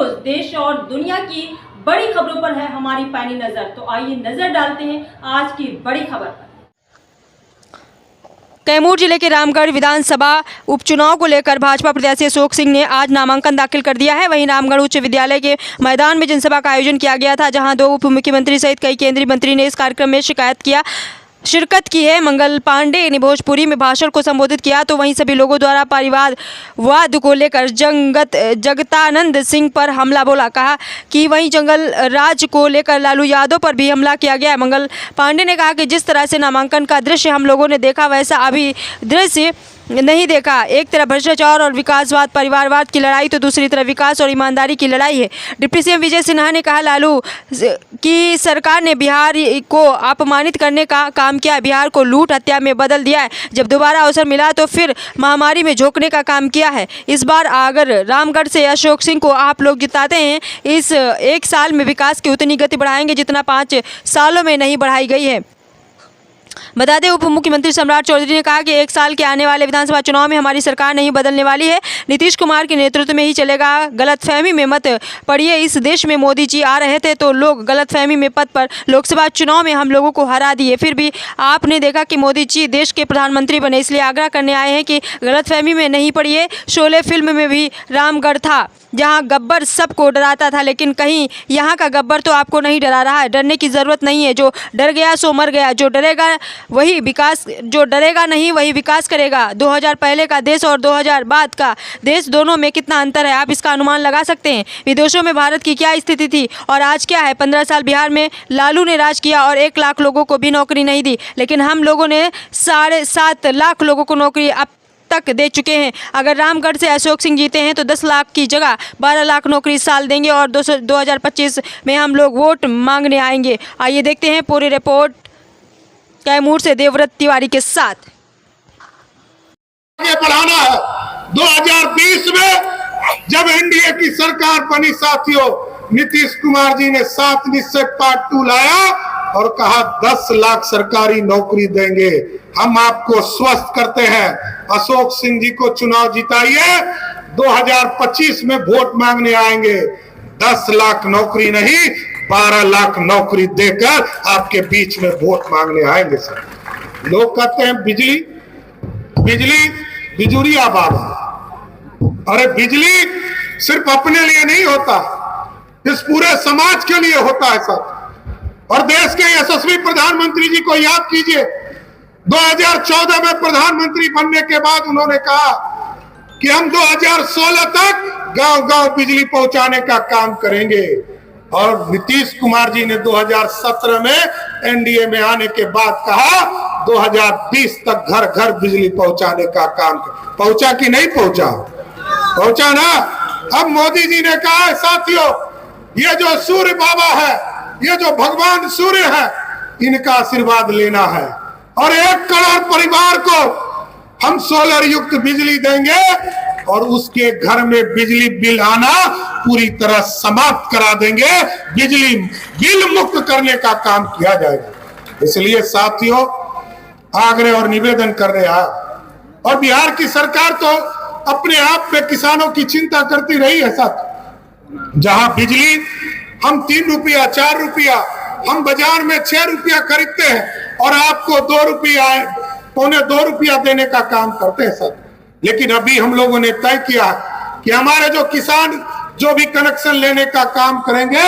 News देश और दुनिया की बड़ी खबरों पर है हमारी पैनी नजर। तो आइए नजर डालते हैं आज की बड़ी खबर पर। कैमूर जिले के रामगढ़ विधानसभा उपचुनाव को लेकर भाजपा प्रत्याशी अशोक सिंह ने आज नामांकन दाखिल कर दिया है। वहीं रामगढ़ उच्च विद्यालय के मैदान में जनसभा का आयोजन किया गया था, जहां 2 उप मुख्यमंत्री सहित कई केंद्रीय मंत्री ने इस कार्यक्रम में शिरकत की है। मंगल पांडे ने भोजपुरी में भाषण को संबोधित किया, तो वहीं सभी लोगों द्वारा परिवारवाद को लेकर जगतानंद सिंह पर हमला बोला। कहा कि वहीं जंगल राज को लेकर लालू यादव पर भी हमला किया गया है। मंगल पांडे ने कहा कि जिस तरह से नामांकन का दृश्य हम लोगों ने देखा, वैसा अभी दृश्य नहीं देखा। एक तरफ भ्रष्टाचार और विकासवाद, परिवारवाद की लड़ाई, तो दूसरी तरफ विकास और ईमानदारी की लड़ाई है। डिप्टी सीएम विजय सिन्हा ने कहा लालू की सरकार ने बिहार को अपमानित करने का काम किया, बिहार को लूट हत्या में बदल दिया है। जब दोबारा अवसर मिला तो फिर महामारी में झोंकने का काम किया है। इस बार अगर रामगढ़ से अशोक सिंह को आप लोग जिताते हैं, इस 1 साल में विकास की उतनी गति बढ़ाएंगे जितना 5 सालों में नहीं बढ़ाई गई है। बता दें, उप मुख्यमंत्री सम्राट चौधरी ने कहा कि 1 साल के आने वाले विधानसभा चुनाव में हमारी सरकार नहीं बदलने वाली है, नीतीश कुमार के नेतृत्व में ही चलेगा। गलतफहमी में मत पड़िए। इस देश में मोदी जी आ रहे थे तो लोग गलतफहमी में पद पर लोकसभा चुनाव में हम लोगों को हरा दिए, फिर भी आपने देखा कि मोदी जी देश के प्रधानमंत्री बने। इसलिए आग्रह करने आए हैं कि गलतफहमी में नहीं पड़िए। शोले फिल्म में भी रामगढ़ था, जहां गब्बर सबको डराता था, लेकिन कहीं यहाँ का गब्बर तो आपको नहीं डरा रहा है। डरने की ज़रूरत नहीं है। जो डर गया सो मर गया। जो डरेगा नहीं वही विकास करेगा। 2000 पहले का देश और 2000 बाद का देश, दोनों में कितना अंतर है, आप इसका अनुमान लगा सकते हैं। विदेशों में भारत की क्या स्थिति थी और आज क्या है। 15 साल बिहार में लालू ने राज किया और 1 लाख लोगों को भी नौकरी नहीं दी, लेकिन हम लोगों ने 7.5 लाख लोगों को नौकरी अब तक दे चुके हैं। अगर रामगढ़ से अशोक सिंह जीते हैं तो 10 लाख की जगह 12 लाख नौकरी इस साल देंगे और 2025 में हम लोग वोट मांगने आएंगे। आइए देखते हैं पूरी रिपोर्ट कैमूर से देवव्रत तिवारी के साथ। आगे बढ़ाना है। 2020 में जब एनडीए की सरकार बनी साथियों, नीतीश कुमार जी ने 7 निश्चय पार्ट 2 लाया और कहा 10 लाख सरकारी नौकरी देंगे। हम आपको स्वस्थ करते हैं। अशोक सिंह जी को चुनाव जिताइए, 2025 में वोट मांगने आएंगे। 10 लाख नौकरी नहीं, 12 लाख नौकरी देकर आपके बीच में वोट मांगने आएंगे। सर, लोग कहते हैं बिजली बिजुरिया बाबा। अरे बिजली सिर्फ अपने लिए नहीं होता, इस पूरे समाज के लिए होता है सर। और देश के यशस्वी प्रधानमंत्री जी को याद कीजिए, 2014 में प्रधानमंत्री बनने के बाद उन्होंने कहा कि हम 2016 तक गांव-गांव बिजली पहुंचाने का काम करेंगे। और नीतीश कुमार जी ने 2017 में एनडीए में आने के बाद कहा 2020 तक घर घर बिजली पहुंचाने का काम। पहुंचा कि नहीं पहुंचा? पहुंचा ना। अब मोदी जी ने कहा है साथियों, ये जो सूर्य बाबा है, ये जो भगवान सूर्य है, इनका आशीर्वाद लेना है और 1 करोड़ परिवार को हम सोलर युक्त बिजली देंगे और उसके घर में बिजली बिल आना पूरी तरह समाप्त करा देंगे। बिजली बिल मुक्त करने का काम किया जाएगा। इसलिए साथियों, आग्रह और निवेदन कर रहे हैं। और बिहार की सरकार तो अपने आप में किसानों की चिंता करती रही है साथ। जहां बिजली हम 3 रुपया 4 रुपया, हम बाजार में 6 रुपया खरीदते हैं और आपको 2 रुपया, 2.25 रुपया देने का काम करते हैं सर। लेकिन अभी हम लोगों ने तय किया कि हमारे जो किसान जो भी कनेक्शन लेने का काम करेंगे,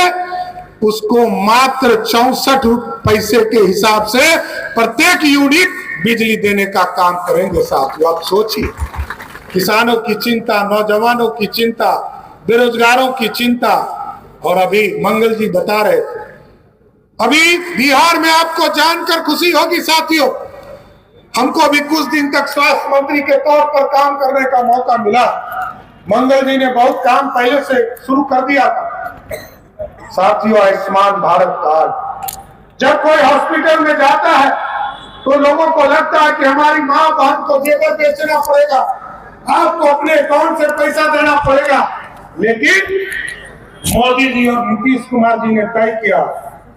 उसको मात्र 64 पैसे के हिसाब से प्रत्येक यूनिट बिजली देने का काम करेंगे साथियों। आप सोचिए, किसानों की चिंता, नौजवानों की चिंता, बेरोजगारों की चिंता। और अभी मंगल जी बता रहे थे, अभी बिहार में आपको जानकर खुशी होगी साथियों, हमको भी कुछ दिन तक स्वास्थ्य मंत्री के तौर पर काम करने का मौका मिला। मंगल जी ने बहुत काम पहले से शुरू कर दिया था साथियों। आयुष्मान भारत कार्ड, जब कोई हॉस्पिटल में जाता है तो लोगों को लगता है कि हमारी माँ बहन को जेवर बेचना पड़ेगा, आपको अपने अकाउंट से पैसा देना पड़ेगा। लेकिन मोदी जी और नीतीश कुमार जी ने तय किया,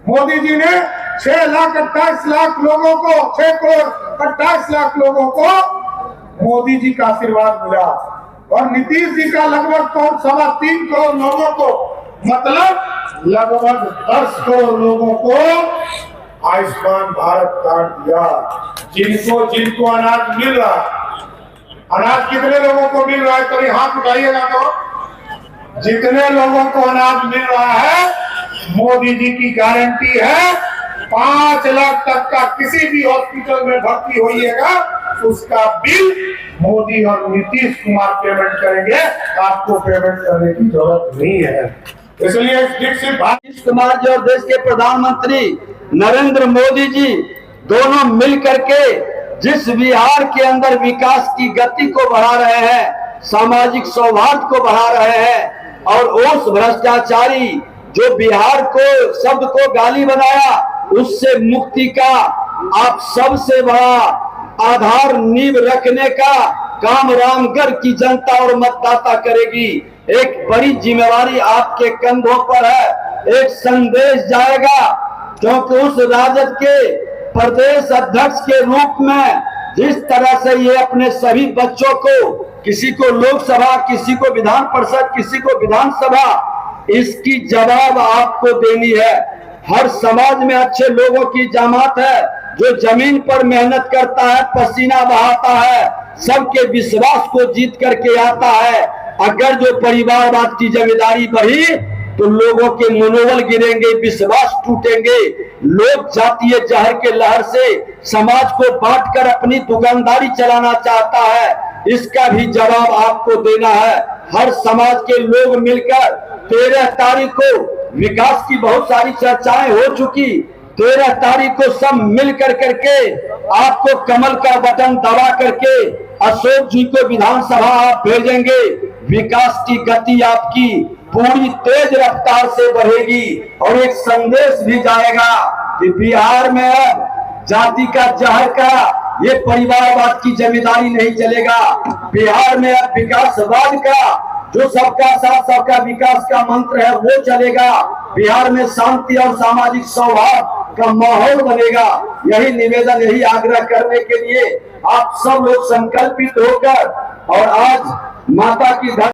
मोदी जी ने 6,28,00,000 लोगों को, 6 करोड़ 28 लाख लोगों को मोदी जी का आशीर्वाद मिला। और नीतीश जी का लगभग 3.25 करोड़ लोगों को, मतलब लगभग 10 करोड़ लोगों को आयुष्मान भारत कार्ड दिया। जिनको अनाज मिल रहा है, अनाज कितने लोगों को मिल रहा है, कभी हाथ उठाइएगा तो। जितने लोगों को अनाज मिल रहा है, मोदी जी की गारंटी है 5 लाख तक का किसी भी हॉस्पिटल में भर्ती होइएगा, उसका बिल मोदी और नीतीश कुमार पेमेंट करेंगे, आपको पेमेंट करने की जरूरत नहीं है। इसलिए विकसित भारत नीतीश कुमार जी और देश के प्रधानमंत्री नरेंद्र मोदी जी दोनों मिल करके जिस बिहार के अंदर विकास की गति को बढ़ा रहे हैं, सामाजिक सौहार्द को बढ़ा रहे हैं, और उस भ्रष्टाचारी जो बिहार को शब्द को गाली बनाया, उससे मुक्ति का आप सबसे बड़ा आधार नींव रखने का काम रामगढ़ की जनता और मतदाता करेगी। एक बड़ी जिम्मेवारी आपके कंधों पर है। एक संदेश जाएगा, क्योंकि उस राजद के प्रदेश अध्यक्ष के रूप में जिस तरह से ये अपने सभी बच्चों को, किसी को लोकसभा, किसी को विधान परिषद, किसी को विधानसभा, इसकी जवाब आपको देनी है। हर समाज में अच्छे लोगों की जमात है, जो जमीन पर मेहनत करता है, पसीना बहाता है, सबके विश्वास को जीत करके आता है। अगर जो परिवारवाद की जिम्मेदारी बढ़ी तो लोगों के मनोबल गिरेंगे, विश्वास टूटेंगे। लोग जातीय जहर के लहर से समाज को बांटकर अपनी दुकानदारी चलाना चाहता है, इसका भी जवाब आपको देना है। हर समाज के लोग मिलकर 13 तारीख को विकास की बहुत सारी चर्चाएं हो चुकी, 13 तारीख को सब मिल करके आपको कमल का बटन दबा करके अशोक जी को विधानसभा आप भेजेंगे। विकास की गति आपकी पूरी तेज रफ्तार से बढ़ेगी, और एक संदेश भी जाएगा कि बिहार में अब जाति का जहर का, ये परिवारवाद की जिम्मेदारी नहीं चलेगा। बिहार में अब विकासवाद का, जो सबका साथ सबका विकास का मंत्र है, वो चलेगा। बिहार में शांति और सामाजिक सौहार्द का माहौल बनेगा। यही निवेदन, यही आग्रह करने के लिए आप सब लोग संकल्पित होकर, और आज माता की